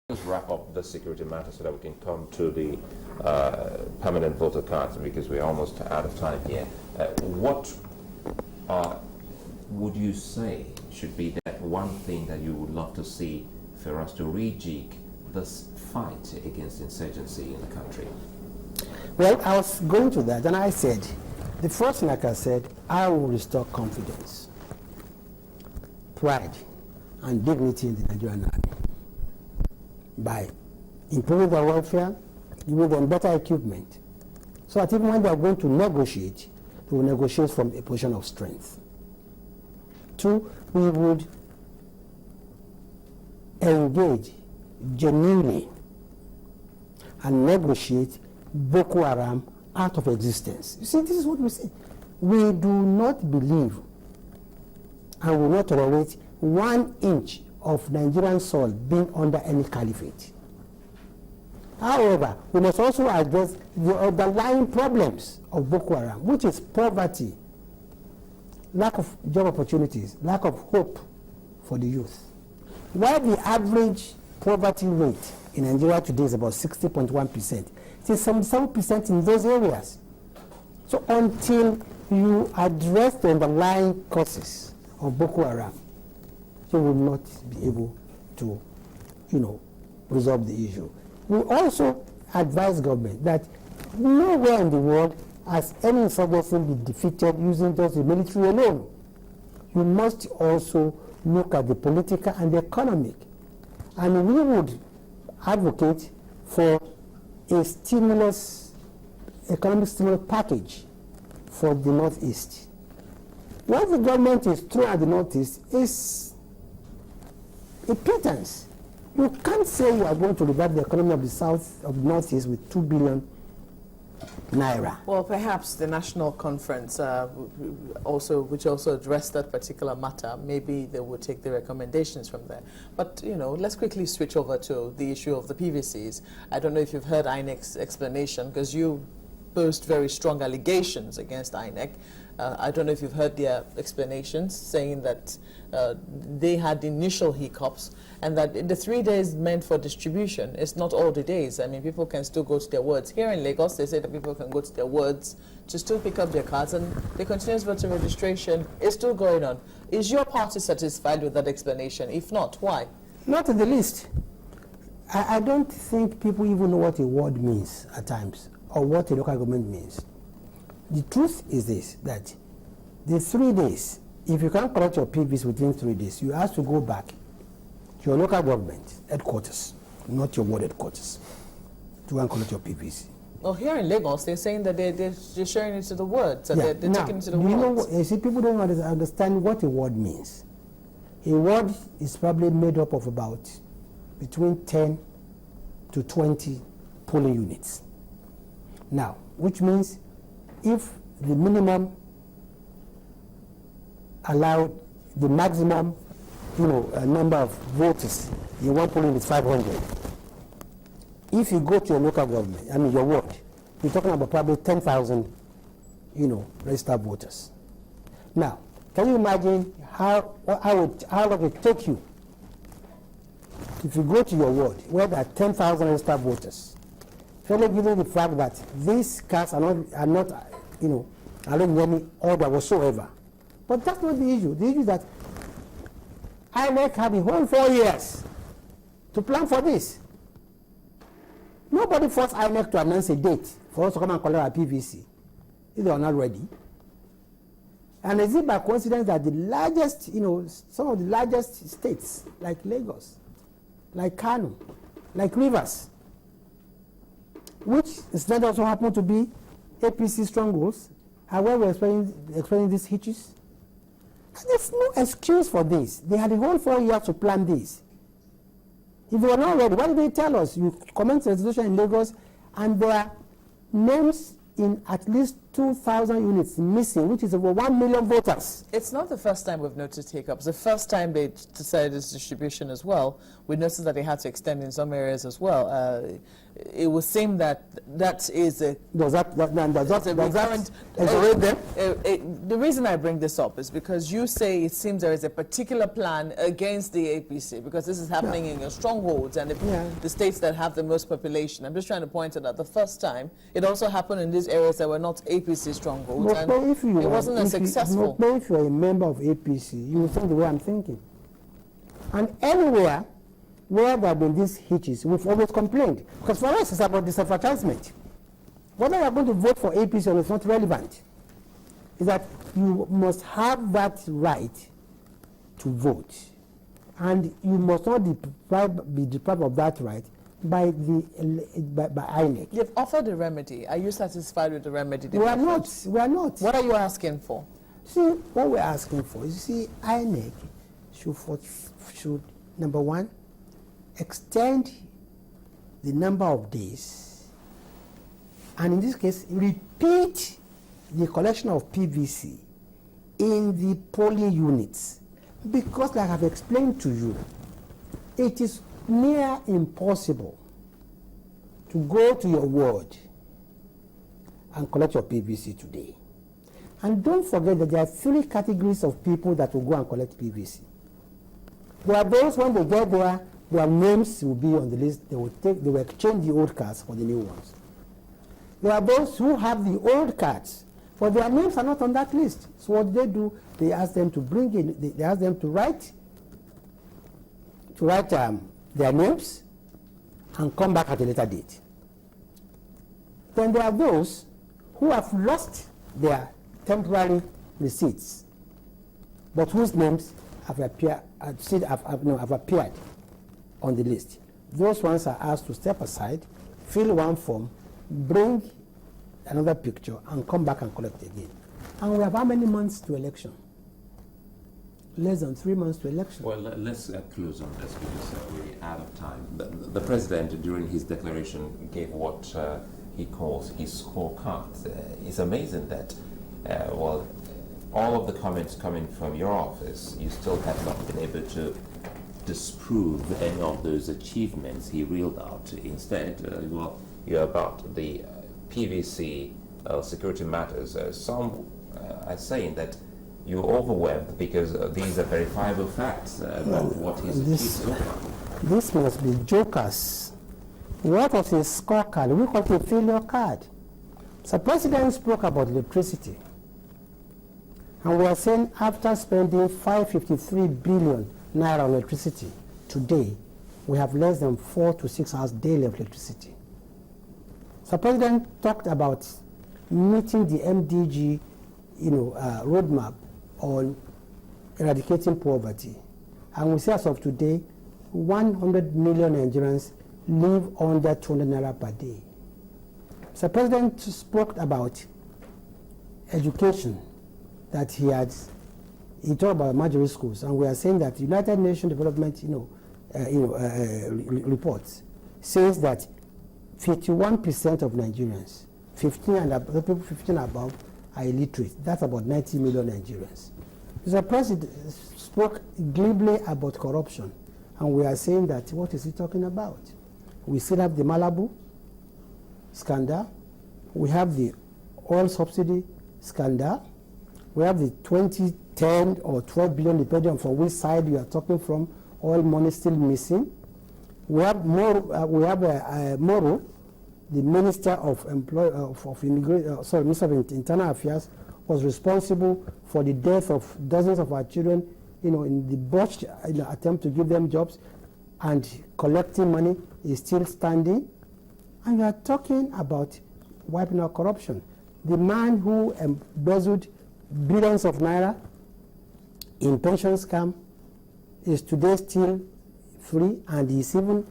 Let's wrap up the security matter so that we can come to the permanent voter cards, because we're almost out of time here. What would you say should be that one thing that you would love to see for us to rejig this fight against insurgency in the country? Well, I was going to that, and I said, the first thing, like I said, I will restore confidence, pride, and dignity in the Nigerian Army by improving their welfare, giving them better equipment, so that even when they are going to negotiate, they will negotiate from a position of strength. 2, we would engage genuinely and negotiate Boko Haram out of existence. You see, this is what we say. We do not believe and will not tolerate 1 inch of Nigerian soil being under any caliphate. However, we must also address the underlying problems of Boko Haram, which is poverty, lack of job opportunities, lack of hope for the youth. While the average poverty rate in Nigeria today is about 60.1%, it is 77% in those areas. So until you address the underlying causes of Boko Haram, you will not be able to, resolve the issue. We also advise government that nowhere in the world has any insurgency been defeated using just the military alone. You must also look at the political and the economic. And we would advocate for a economic stimulus package for the Northeast. What the government is throwing at the Northeast is a pretense. You can't say you are going to revive the economy of the Northeast with 2 billion naira. Well, perhaps the national conference which also addressed that particular matter, maybe they would take the recommendations from there. But, let's quickly switch over to the issue of the PVCs. I don't know if you've heard INEC's explanation, because you boast very strong allegations against INEC. I don't know if you've heard their explanations, saying that they had initial hiccups, and that in the 3 days meant for distribution, it's not all the days. I mean, people can still go to their wards. Here in Lagos, they say that people can go to their wards to still pick up their cards, and the continuous voter registration is still going on. Is your party satisfied with that explanation? If not, why? Not in the least. I don't think people even know what a ward means at times, or what a local government means. The truth is this, that the 3 days, if you can't collect your PVs within 3 days, you have to go back to your local government headquarters, not your ward headquarters, to go and collect your PVs. Well, here in Lagos, they're saying that they're sharing it to the wards, and they're taking it to the wards. You see, people don't understand what a ward means. A ward is probably made up of about between 10 to 20 polling units. Now, which means if the minimum allowed, the maximum, number of voters in one polling is 500. If you go to your local government, your ward, you're talking about probably 10,000, registered voters. Now, can you imagine how long it would take you if you go to your ward where there are 10,000 registered voters, fairly given the fact that these cards are not allowing any order whatsoever. But that's not the issue. The issue is that INEC had the whole 4 years to plan for this. Nobody forced INEC to announce a date for us to come and collect our PVC if they are not ready. And is it by coincidence that the largest, some of the largest states, like Lagos, like Kano, like Rivers, which instead also happen to be APC strongholds, are where we're explaining these hitches? There's no excuse for this. They had the whole 4 years to plan this. If they were not ready, why did they tell us? You commence the resolution in Lagos, and there are names in at least 2,000 units missing, which is over 1 million voters. It's not the first time we've noticed hiccups. The first time they decided this distribution as well, we noticed that they had to extend in some areas as well. It would seem that that is a... Does that recurrent... The reason I bring this up is because you say it seems there is a particular plan against the APC, because this is happening in your strongholds and the states that have the most population. I'm just trying to point out that the first time, it also happened in these areas that were not APC strongholds, and it wasn't as successful. But if you're a member of APC, you will think the way I'm thinking. And anywhere where there have been these hitches, we've always complained. Because for us, it's about disenfranchisement. Whether you're going to vote for APC or it's not relevant, is that you must have that right to vote. And you must not be deprived of that right by INEC. You've offered a remedy. Are you satisfied with the remedy? We are not. We are not. What are you asking for? See, what we're asking for is, INEC should, number one, extend the number of days, and in this case, repeat the collection of PVC in the polling units. Because, like I've explained to you, it is near impossible to go to your ward and collect your PVC today. And don't forget that there are 3 categories of people that will go and collect PVC. There are those, when they get there, their names will be on the list. They will exchange the old cards for the new ones. There are those who have the old cards, but their names are not on that list. So what do? They ask them to bring in, they ask them to write their names and come back at a later date. Then there are those who have lost their temporary receipts, but whose names have appeared on the list. Those ones are asked to step aside, fill one form, bring another picture, and come back and collect again. And we have how many months to election? Less than 3 months to election. Well, let's close on this because we're out of time. The president, during his declaration, gave what he calls his scorecard. It's amazing that, all of the comments coming from your office, you still have not been able to disprove any of those achievements he reeled out. Instead, you're about the PVC security matters. Some are saying that you're overwhelmed because these are verifiable facts about what he's achieved so far. This must be jokers. What was his scorecard? We call it a failure card. So President spoke about electricity. And we are saying after spending 553 billion naira on electricity, today we have less than 4 to 6 hours daily of electricity. So President talked about meeting the MDG roadmap on eradicating poverty. And we say as of today, 100 million Nigerians live under 200 naira per day. So President spoke about education, that he talked about Marjorie schools, and we are saying that United Nations Development reports says that 51% of Nigerians, 15 and above, are illiterate. That's about 90 million Nigerians. The president spoke glibly about corruption, and we are saying that what is he talking about? We still have the Malibu scandal, we have the oil subsidy scandal, we have the 2010 or 12 billion, depending on from which side you are talking from, oil money still missing. We have Moro, the Minister of Minister of Internal Affairs, was responsible for the death of dozens of our children, in the botched attempt to give them jobs, and collecting money is still standing. And we are talking about wiping out corruption. The man who embezzled billions of naira in pension scam is today still free, and is even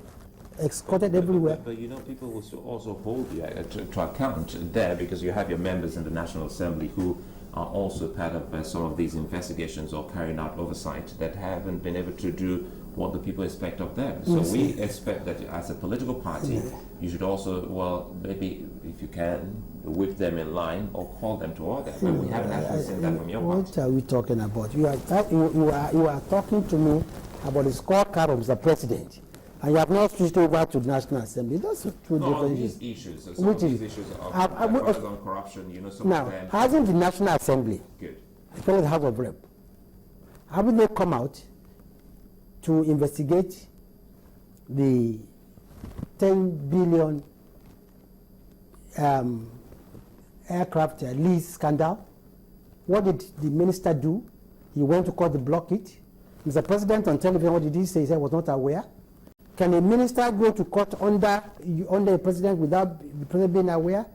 escorted everywhere. But people will also hold you to account there, because you have your members in the National Assembly who are also part of some of these investigations or carrying out oversight that haven't been able to do what the people expect of them. So we expect that as a political party, you should also, well, maybe if you can, whip them in line or call them to order. But we haven't actually seen that from your part. What are we talking about? You are talking to me about the scorecard of the president, and you have not switched over to the National Assembly. Those are two different issues. So some of these issues on corruption, you know, some now, of them. hasn't the National Assembly, Good. as well as the House of Rep, haven't they come out to investigate the 10 billion aircraft lease scandal? What did the minister do? He went to court to block it. Mr. President on television, what did he say? He said he was not aware. Can a minister go to court under a president without the president being aware?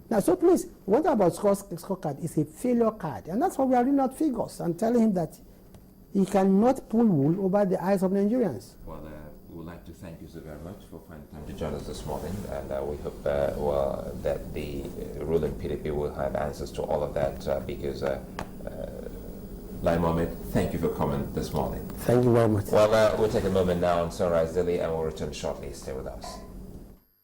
Now, so please, what about scorecard is a failure card, and that's why we are reading out figures and telling him that he cannot pull wool over the eyes of Nigerians. Well, we would like to thank you so very much for finding time to join us this morning, and we hope that the ruling PDP will have answers to all of that because Lai Mohammed, thank you for coming this morning. Thank you very much. Well, we'll take a moment now on Sunrise Daily and we'll return shortly. Stay with us.